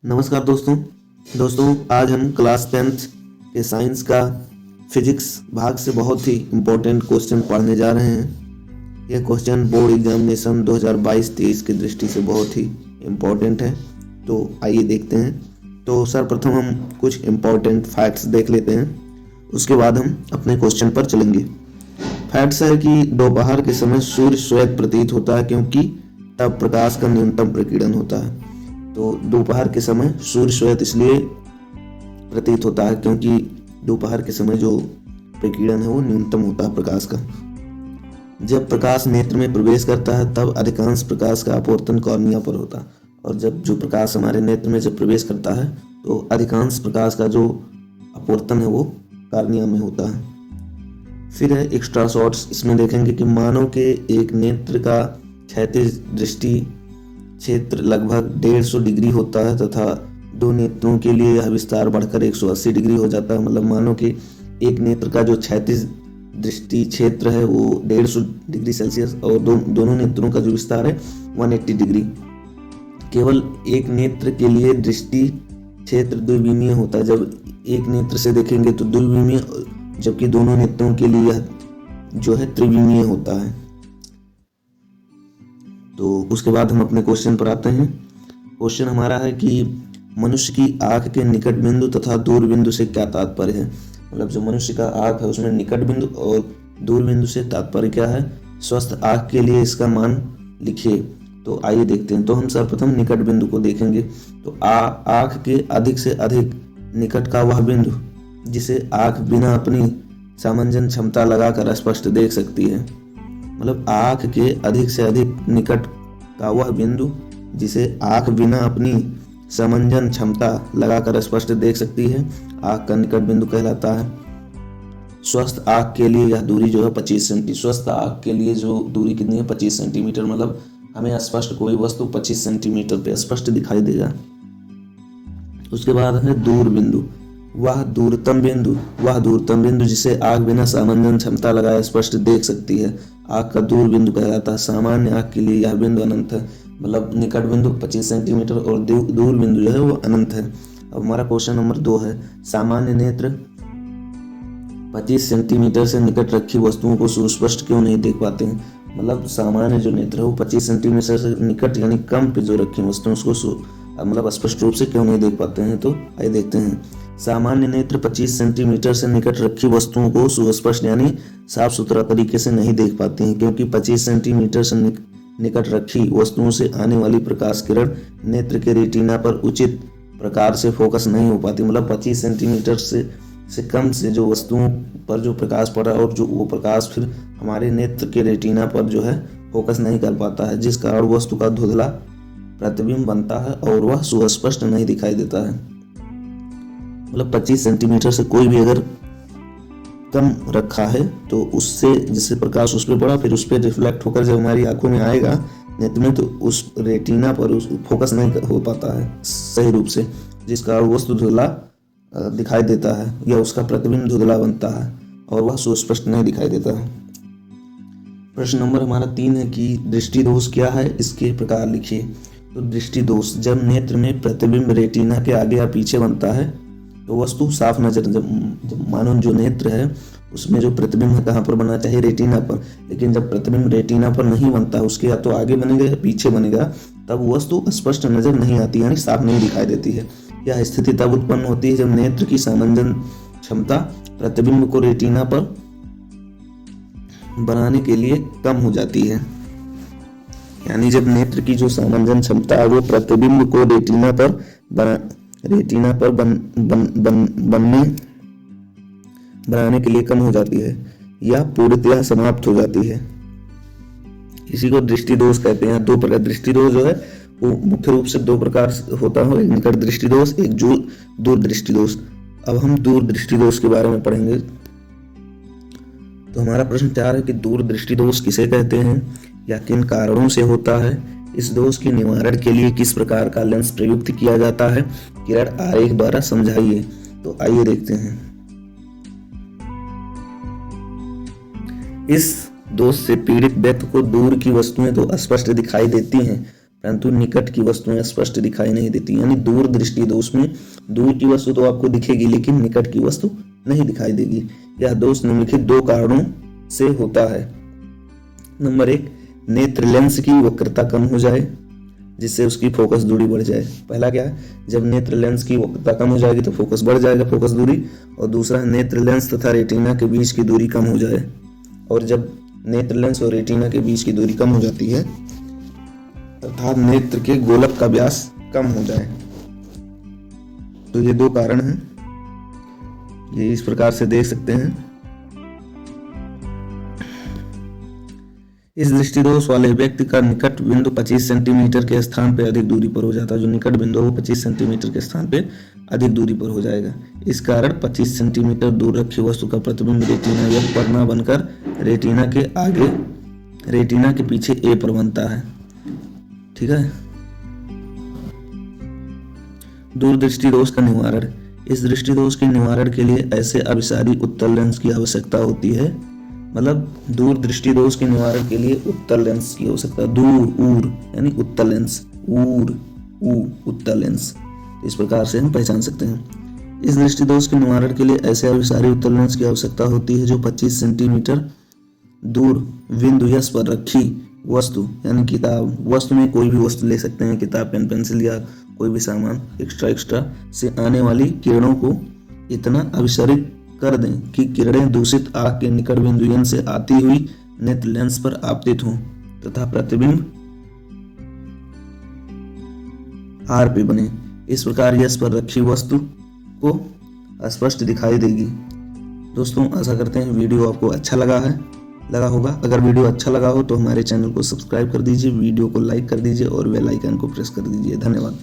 नमस्कार दोस्तों आज हम क्लास 10th के साइंस का फिजिक्स भाग से बहुत ही इम्पोर्टेंट क्वेश्चन पढ़ने जा रहे हैं। यह क्वेश्चन बोर्ड एग्जामिनेशन 2022-23 की दृष्टि से बहुत ही इम्पोर्टेंट है। तो आइए देखते हैं। तो सर्वप्रथम हम कुछ इम्पोर्टेंट फैक्ट्स देख लेते हैं, उसके बाद हम अपने क्वेश्चन पर चलेंगे। फैक्ट्स है कि दोपहर के समय सूर्य श्वेत प्रतीत होता है क्योंकि तब प्रकाश का न्यूनतम प्रकीर्णन होता है। तो दोपहर के समय सूर्य श्वेत इसलिए प्रतीत होता है क्योंकि दोपहर के समय जो प्रकीर्णन है वो न्यूनतम होता है प्रकाश का। जब प्रकाश नेत्र में प्रवेश करता है तब अधिकांश प्रकाश का अपवर्तन कॉर्निया पर होता है, और जब जो प्रकाश हमारे नेत्र में जब प्रवेश करता है तो अधिकांश प्रकाश का जो अपवर्तन है वो कॉर्निया में होता है। फिर है एक्स्ट्रा शॉट्स, इसमें देखेंगे कि मानव के एक नेत्र का क्षैतिज दृष्टि क्षेत्र लगभग 150 डिग्री होता है तथा दो नेत्रों के लिए यह विस्तार बढ़कर 180 डिग्री हो जाता है। मतलब मानो कि एक नेत्र का जो क्षैतिज दृष्टि क्षेत्र है वो 150 डिग्री सेल्सियस और दोनों नेत्रों का जो विस्तार है 180 डिग्री। केवल एक नेत्र के लिए दृष्टि क्षेत्र द्विविमीय होता है। जब एक नेत्र से देखेंगे तो द्विविमीय, जबकि दोनों नेत्रों के लिए यह जो है त्रिविमीय होता है। तो उसके बाद हम अपने क्वेश्चन पर आते हैं। क्वेश्चन हमारा है कि मनुष्य की आंख के निकट बिंदु तथा दूर बिंदु से क्या तात्पर्य है। मतलब जो मनुष्य का आंख है उसमें निकट बिंदु और दूर बिंदु से तात्पर्य क्या है। स्वस्थ आंख के लिए इसका मान लिखिए। तो आइए देखते हैं। तो हम सर्वप्रथम निकट बिंदु को देखेंगे। तो आंख के अधिक से अधिक निकट का वह बिंदु जिसे आंख बिना अपनी सामंजन क्षमता लगाकर स्पष्ट देख सकती है। मतलब आंख के अधिक से अधिक निकट का वह बिंदु जिसे आंख बिना अपनी समंजन क्षमता लगाकर स्पष्ट देख सकती है, आंख का निकट बिंदु कहलाता है। स्वस्थ आंख के लिए यह दूरी जो है 25 सेंटीमीटर। स्वस्थ आंख के लिए जो दूरी कितनी है 25 सेंटीमीटर। मतलब हमें स्पष्ट कोई वस्तु 25 सेंटीमीटर पे स्पष्ट दिखाई देगा। उसके बाद है दूर बिंदु। वह दूरतम बिंदु जिसे आंख बिना सामंजन क्षमता लगाए स्पष्ट देख सकती है, आंख का दूर बिंदु कहलाता है। सामान्य आंख के लिए यह बिंदु अनंत है। मतलब निकट बिंदु 25 सेंटीमीटर और दूर बिंदु जो है वो अनंत है। अब हमारा क्वेश्चन नंबर 2 है, सामान्य नेत्र 25 सेंटीमीटर से निकट रखी वस्तुओं को सुस्पष्ट क्यों नहीं देख पाते हैं। मतलब सामान्य जो नेत्र है वो 25 सेंटीमीटर से निकट यानी कम पे जो रखी वस्तुओं उसको मतलब स्पष्ट रूप से क्यों नहीं देख पाते हैं। तो आइए देखते हैं। सामान्य नेत्र 25 सेंटीमीटर से निकट रखी वस्तुओं को सुस्पष्ट यानी साफ सुथरा तरीके से नहीं देख पाते हैं, क्योंकि 25 सेंटीमीटर से निकट रखी वस्तुओं से आने वाली प्रकाश किरण नेत्र के रेटिना पर उचित प्रकार से फोकस नहीं हो पाती। मतलब 25 सेंटीमीटर से कम से जो वस्तुओं पर जो प्रकाश पड़ा और जो वो प्रकाश फिर हमारे नेत्र के रेटिना पर जो है फोकस नहीं कर पाता है, जिस कारण वस्तु का धुंधला प्रतिबिंब बनता है और वह सुस्पष्ट नहीं दिखाई देता है। मतलब 25 सेंटीमीटर से कोई भी अगर कम रखा है तो उससे जिससे प्रकाश उस पर पड़ा फिर उस पर रिफ्लेक्ट होकर जब हमारी आंखों में आएगा नेत्र में, तो उस रेटिना पर उस फोकस नहीं हो पाता है सही रूप से, जिस कारण वस्तु धुंधला दिखाई देता है या उसका प्रतिबिंब धुंधला बनता है और वह सुस्पष्ट नहीं दिखाई देता है। प्रश्न नंबर हमारा 3 है कि दृष्टि दोष क्या है, इसके प्रकार लिखिए। तो दृष्टि दोष, जब नेत्र में प्रतिबिंब रेटिना के आगे या पीछे बनता है तो वस्तु साफ नजर, जब मानो जो नेत्र है उसमें जो प्रतिबिंब है कहाँ पर बनना चाहिए, रेटिना पर। लेकिन जब प्रतिबिंब रेटिना पर नहीं बनता, उसके या तो आगे बनेगा या पीछे बनेगा, तब वस्तु स्पष्ट नजर नहीं आती यानी साफ नहीं दिखाई देती है। यह स्थिति तब उत्पन्न होती है जब नेत्र की सामंजन क्षमता प्रतिबिंब को रेटिना पर बनाने के लिए कम हो जाती है। यानी जब नेत्र की जो सामंजन क्षमता है वो प्रतिबिंब को रेटिना पर बनाने के लिए कम हो जाती है या पूर्णतः समाप्त हो जाती है, इसी को दृष्टि दोष कहते हैं। 2 प्रकार दृष्टि दोष जो है वो मुख्य रूप से 2 प्रकार होता है, एक निकट दृष्टि दोष, एक दूर दृष्टि दोष। अब हम दूर दृष्टि दोष के बारे में पढ़ेंगे। तो हमारा प्रश्न 4 है कि दूर दृष्टि दोष किसे कहते हैं या किन कारणों से होता है। इस दोष के निवारण के लिए किस प्रकार का लेंस प्रयुक्त किया जाता है, किरण आरेख द्वारा समझाइए। तो आइए देखते हैं। इस दोष से पीड़ित व्यक्ति को दूर की वस्तुएं तो स्पष्ट दिखाई देती हैं, परंतु निकट की वस्तुएं स्पष्ट दिखाई नहीं देती। यानी दूर दृष्टि दोष में दूर की वस्तु तो आपको दिखेगी लेकिन निकट की वस्तु नहीं दिखाई देगी। यह दोष निम्नलिखित 2 कारणों से होता है। नंबर 1, नेत्र लेंस की वक्रता कम हो जाए जिससे उसकी फोकस दूरी बढ़ जाए। पहला क्या है, जब नेत्र लेंस की वक्रता कम हो जाएगी तो फोकस बढ़ जाएगा, फोकस दूरी। और दूसरा, नेत्र लेंस तथा रेटिना के बीच की दूरी कम हो जाए। और जब नेत्र लेंस और रेटिना के बीच की दूरी कम हो जाती है अर्थात नेत्र के गोलक का व्यास कम हो जाए। तो ये 2 कारण हैं, ये इस प्रकार से देख सकते हैं। इस दृष्टि दोष वाले व्यक्ति का निकट बिंदु 25 सेंटीमीटर के स्थान पर अधिक दूरी पर हो जाता है। जो निकट बिंदु है वो 25 सेंटीमीटर के स्थान पर अधिक दूरी पर हो जाएगा। इस कारण 25 सेंटीमीटर दूर रखी वस्तु का प्रतिबिंब रेटिना या पर न बनकर रेटिना के आगे, रेटिना के पीछे ए पर बनता है। ठीक है। दूरदृष्टि दोष का निवारण। इस दृष्टि दोष के निवारण के लिए ऐसे अभिसारी उत्तल लेंस की आवश्यकता होती है। मतलब दूर दृष्टि दोष के निवारण के लिए उत्तल लेंस की आवश्यकता। दूर ऊर यानी उत्तल लेंस, ऊर ऊ उत्तल लेंस, इस प्रकार से हम पहचान सकते हैं। इस दृष्टि दोष के निवारण के लिए ऐसे अभिसारी उत्तल लेंस की आवश्यकता होती है जो 25 सेंटीमीटर दूर बिंदु यस पर रखी वस्तु यानी किताब, वस्तु में कोई भी वस्तु ले सकते हैं, किताब, पेन, पेंसिल या कोई भी सामान एक्स्ट्रा से आने वाली किरणों को इतना अभिसारित कर दें कि किरणें दूषित आँख के निकट बिंदु एन से आती हुई नेत्र लेंस पर आपतित हों तथा प्रतिबिंब आर पे बने। इस प्रकार यस पर रखी वस्तु को स्पष्ट दिखाई देगी। दोस्तों, आशा करते हैं वीडियो आपको अच्छा लगा होगा। अगर वीडियो अच्छा लगा हो तो हमारे चैनल को सब्सक्राइब कर दीजिए, वीडियो को लाइक कर दीजिए और बेल आइकन को प्रेस कर दीजिए। धन्यवाद।